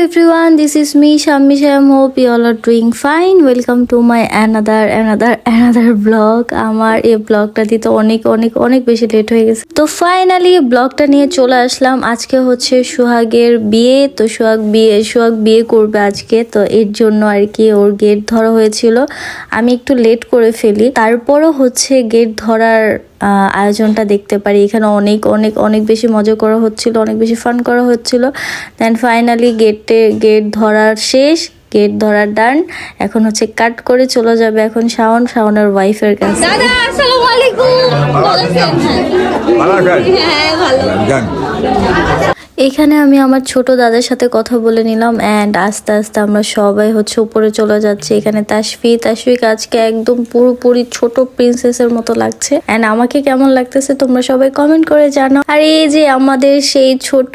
everyone, this is me Shammi Sham. Hope you all are doing fine. Welcome to my another vlog. আমার এই ব্লগটা দিতে অনেক বেশি লেট হয়ে গেছে। তো ফাইনালি ব্লগটা নিয়ে চলে আসলাম। আজকে হচ্ছে সোহাগের বিয়ে। তো সোহাগ বিয়ে করবে আজকে, তো এর জন্য আর কি ওর গেট ধরা হয়েছিল। আমি একটু লেট করে ফেলি, তারপরও হচ্ছে গেট ধরার আয়োজনটা দেখতে পারি। এখানে অনেক বেশি মজা করা হচ্ছিল, অনেক বেশি ফান করা হচ্ছিল। দেন ফাইনালি গেট ধরার শেষ, গেট ধরার ডান। এখন হচ্ছে কাট করে চলে যাবে এখন শাওনের ওয়াইফের কাছে। দাদা আসসালামু আলাইকুম। ভালো আছেন? হ্যাঁ ভালো। এখানে আমি আমার ছোট দাদার সাথে কথা বলে নিলাম অ্যান্ড আস্তে আস্তে আমরা সবাই হচ্ছে উপরে চলে যাচ্ছি। এখানে তাসফিক আজকে একদম পুরোপুরি ছোট প্রিন্সেসের মতো লাগছে। অ্যান্ড আমাকে কেমন লাগতেছে তোমরা সবাই কমেন্ট করে জানাও। আর এই যে আমাদের সেই ছোট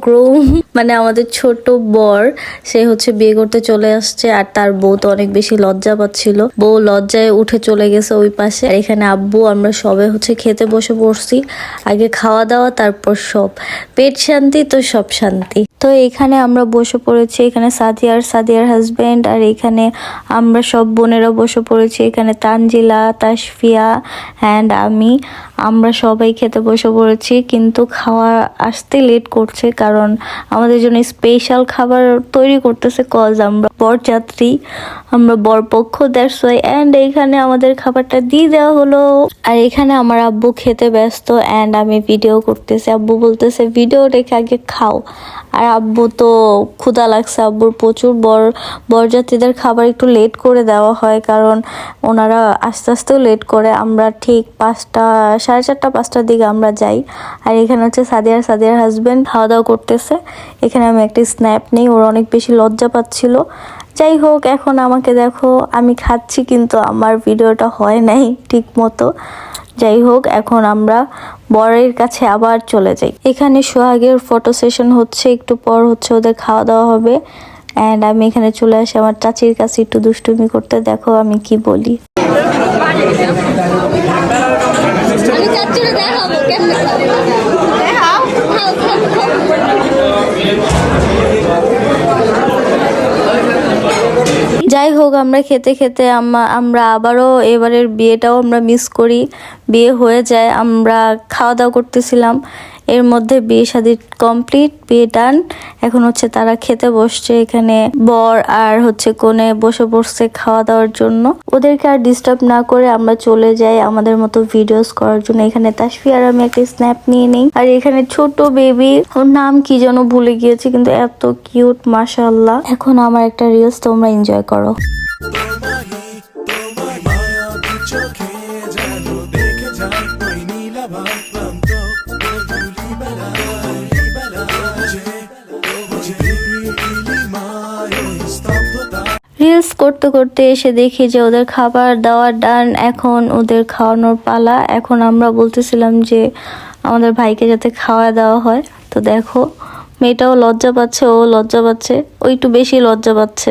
গ্রুম, মানে আমাদের ছোট বর, সে হচ্ছে বিয়ে করতে চলে আসছে। আর তার বউ তো অনেক বেশি লজ্জা পাচ্ছিল, বউ লজ্জায় উঠে চলে গেছে ওই পাশে। আর এখানে আব্বু, আমরা সবাই হচ্ছে খেতে বসে পড়ছি। আগে খাওয়া দাওয়া, তারপর সব পেট শান্তি তো সব শান্তি। তো এখানে আমরা বসে পড়েছি, এখানে সাদিয়ার হাজবেন্ড, আর এখানে আমরা সব বোনেরা বসে পড়েছি। এখানে তানজিলা, তাসফিয়া অ্যান্ড আমরা সবাই খেতে বসে পড়েছি। কিন্তু খাওয়া আসতে লেট করছে, কারণ আমাদের জন্য স্পেশাল খাবার তৈরি করতেছে। কজ আমরা বরযাত্রী, আমরা বরপক্ষ, দ্যাটস ওয়াই। অ্যান্ড এইখানে আমাদের খাবারটা দিয়ে দেওয়া হলো। আর এখানে আমার আব্বু খেতে ব্যস্ত অ্যান্ড আমি ভিডিও করতেছি। আব্বু বলতেছে ভিডিও রেখে আগে খাও। আর আব্বু তো ক্ষুধা লাগছে, আব্বুর প্রচুর। বরযাত্রীদের খাবার একটু লেট করে দেওয়া হয়, কারণ ওনারা আস্তে আস্তেও লেট করে। আমরা ঠিক 5টা, 4:30, 5টার দিকে আমরা যাই। আর এখানে হচ্ছে সাদিয়ার হাজবেন্ড খাওয়া দাওয়া করতেছে। এখানে আমি একটা স্ন্যাপ নেই, ওর অনেক বেশি লজ্জা পাচ্ছিল। যাই হোক, এখন আমাকে দেখো আমি খাচ্ছি, কিন্তু আমার ভিডিওটা হয় নাই ঠিক মতো। যাই হোক, এখন আমরা বরের কাছে আবার চলে যাই। এখানে সোহাগের ফটো সেশন হচ্ছে, একটু পর হচ্ছে ওদের খাওয়া দাওয়া হবে। অ্যান্ড আমি এখানে চলে আসি আমার চাচির কাছে একটু দুষ্টুমি করতে। দেখো আমি কি বলি। যাই হোক, আমরা খেতে আমরা আবারও এবারের বিয়েটাও আমরা মিস করি। বিয়ে হয়ে যায়, আমরা খাওয়া দাওয়া করতেছিলাম, এর মধ্যে বিয়ে শাদী কমপ্লিট, বিয়ে ডান। এখন হচ্ছে তারা খেতে বসছে। এখানে বর আর হচ্ছে কনে বসে পড়ছে খাওয়া দাওয়ার জন্য। ওদেরকে আর ডিস্টার্ব না করে আমরা চলে যাই আমাদের মতো ভিডিওস করার জন্য। এখানে তাসফি আর আমি একটা স্ন্যাপ নিয়ে নেই। আর এখানে ছোট বেবি, ওর নাম কি যেন ভুলে গিয়েছি, কিন্তু এত কিউট মাশাআল্লাহ। এখন আমার একটা রিলস, তোমরা এনজয় করো। রিলস করতে করতে এসে দেখি যে ওদের খাবার দাওয়া ডান। এখন ওদের খাওয়ানোর পালা। এখন আমরা বলতেছিলাম যে আমাদের ভাইকে যাতে খাওয়া দাওয়া হয়। তো দেখো মেয়েটাও লজ্জা পাচ্ছে, ও লজ্জা পাচ্ছে, ও একটু বেশি লজ্জা পাচ্ছে।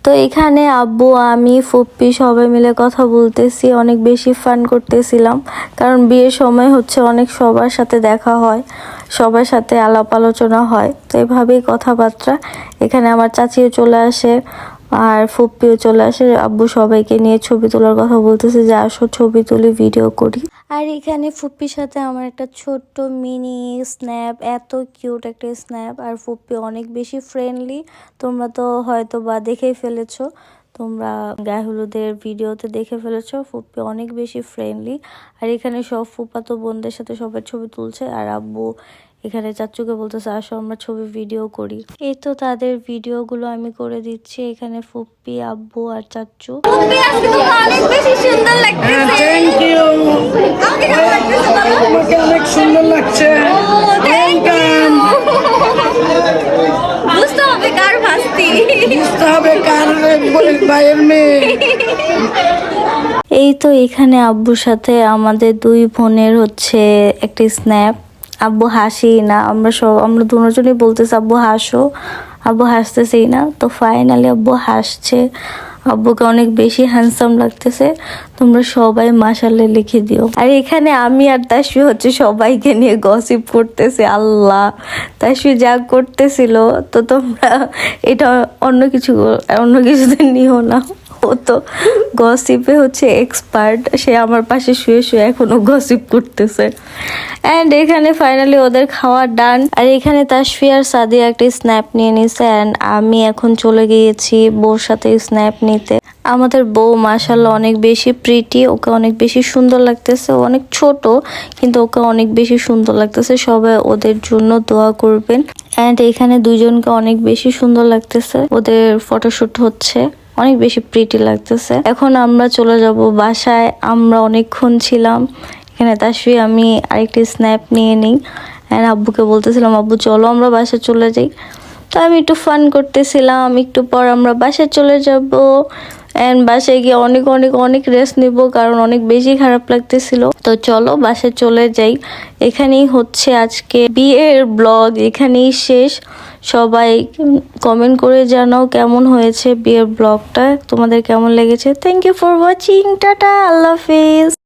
তো এখানে আব্বু, আমি, ফুপ্পি সবাই মিলে কথা বলতেছি, অনেক বেশি ফান করতেছিলাম। কারণ বিয়ের সময় হচ্ছে অনেক সবার সাথে দেখা হয়, সবার সাথে আলাপ আলোচনা হয়, তো এভাবেই কথাবার্তা। এখানে আমার চাচিও চলে আসে আর ফুপ্পিও চলে আসে। আব্বু সবাইকে নিয়ে ছবি তোলার কথা বলতেছে যে আসো ছবি তুলি, ভিডিও করি। আর এখানে ফুপ্পির সাথে আমার একটা ছোট্ট মিনি স্ন্যাপ, এত কিউট একটা স্ন্যাপ। আর ফুপ্পি অনেক বেশি ফ্রেন্ডলি, তোমরা তো হয়তো বা দেখেই ফেলেছো, তোমরা গায়ে হলুদের ভিডিওতে দেখে ফেলেছো। ফুপ্পি অনেক বেশি ফ্রেন্ডলি। আর এখানে সব ফুপাতো বোনদের সাথে সবার ছবি তুলছে। আর আব্বু এখানে চাচুকে বলতেছে আসো আমরা ছবি ভিডিও করি। এই তো তাদের ভিডিওগুলো আমি করে দিচ্ছি। এখানে ফুপ্পি, আব্বু আর চাচু। অনেক বেশি সুন্দর লাগছে। থ্যাংক ইউ, অনেক সুন্দর লাগছে। বুঝতে হবে কার ভাস্তি, বুঝতে হবে কার ভাইয়ের মেয়ে। এই তো এখানে আব্বুর সাথে আমাদের দুই বোনের হচ্ছে একটা স্ন্যাপ। আব্বু হাসি না, আমরা দুজনই বলতেছি আব্বু হাসো, আব্বু হাসতেছেই না। তো ফাইনালি আব্বু হাসছে, আব্বুকে অনেক বেশি হ্যান্ডসাম লাগতেছে। তোমরা সবাই মাশাআল্লাহ লিখে দিও। আর এখানে আমি আর তাসফি হচ্ছে সবাইকে নিয়ে গসিপ করতেছে। আল্লাহ, তাসফি যা করতেছিল, তো তোমরা এটা অন্য কিছুতে নিও না। ও তো গসিপে হচ্ছে এক্সপার্ট, সে আমার পাশে শুয়ে শুয়ে এখনো গসিপ করতেছে। অ্যান্ড এখানে ফাইনালি ওদের খাওয়া ডান। আর এখানে তাসফি আর সাদিয়া একটা স্ন্যাপ নিয়ে নিছে। অ্যান্ড আমি এখন চলে গিয়েছি বউর সাথে স্ন্যাপ নিতে। আমাদের বউ মাশাআল্লাহ অনেক বেশি প্রিটি, ওকে অনেক বেশি সুন্দর লাগতেছে। ও অনেক ছোট কিন্তু ওকে অনেক বেশি সুন্দর লাগতেছে। সবাই ওদের জন্য দোয়া করবেন। অ্যান্ড এখানে দুজনকে অনেক বেশি সুন্দর লাগতেছে, ওদের ফটোশুট হচ্ছে, অনেক বেশি প্রিটি লাগতেছে। এখন আমরা চলে যাব বাসায়। আমরা অনেকক্ষণ ছিলাম এখানে। তাসফি আমি আরেকটি স্ন্যাপ নিয়ে নিই। অ্যান্ড আব্বুকে বলতেছিলাম, আব্বু চলো আমরা বাসায় চলে যাই। তো আমি একটু ফান করতেছিলাম। একটু পর আমরা বাসায় চলে যাব। অ্যান্ড বাসায় গিয়ে অনেক অনেক অনেক রেস্ট নিব, কারণ অনেক বেশি খারাপ লাগতেছিল। তো চলো বাসায় চলে যাই। এখানেই হচ্ছে আজকে বিয়ের ব্লগ, এখানেই শেষ। সবাই কমেন্ট করে জানাও কেমন হয়েছে বিয়ের ব্লগটা, তোমাদের কেমন লেগেছে। Thank you for watching, tata, আল্লাহ হাফেজ।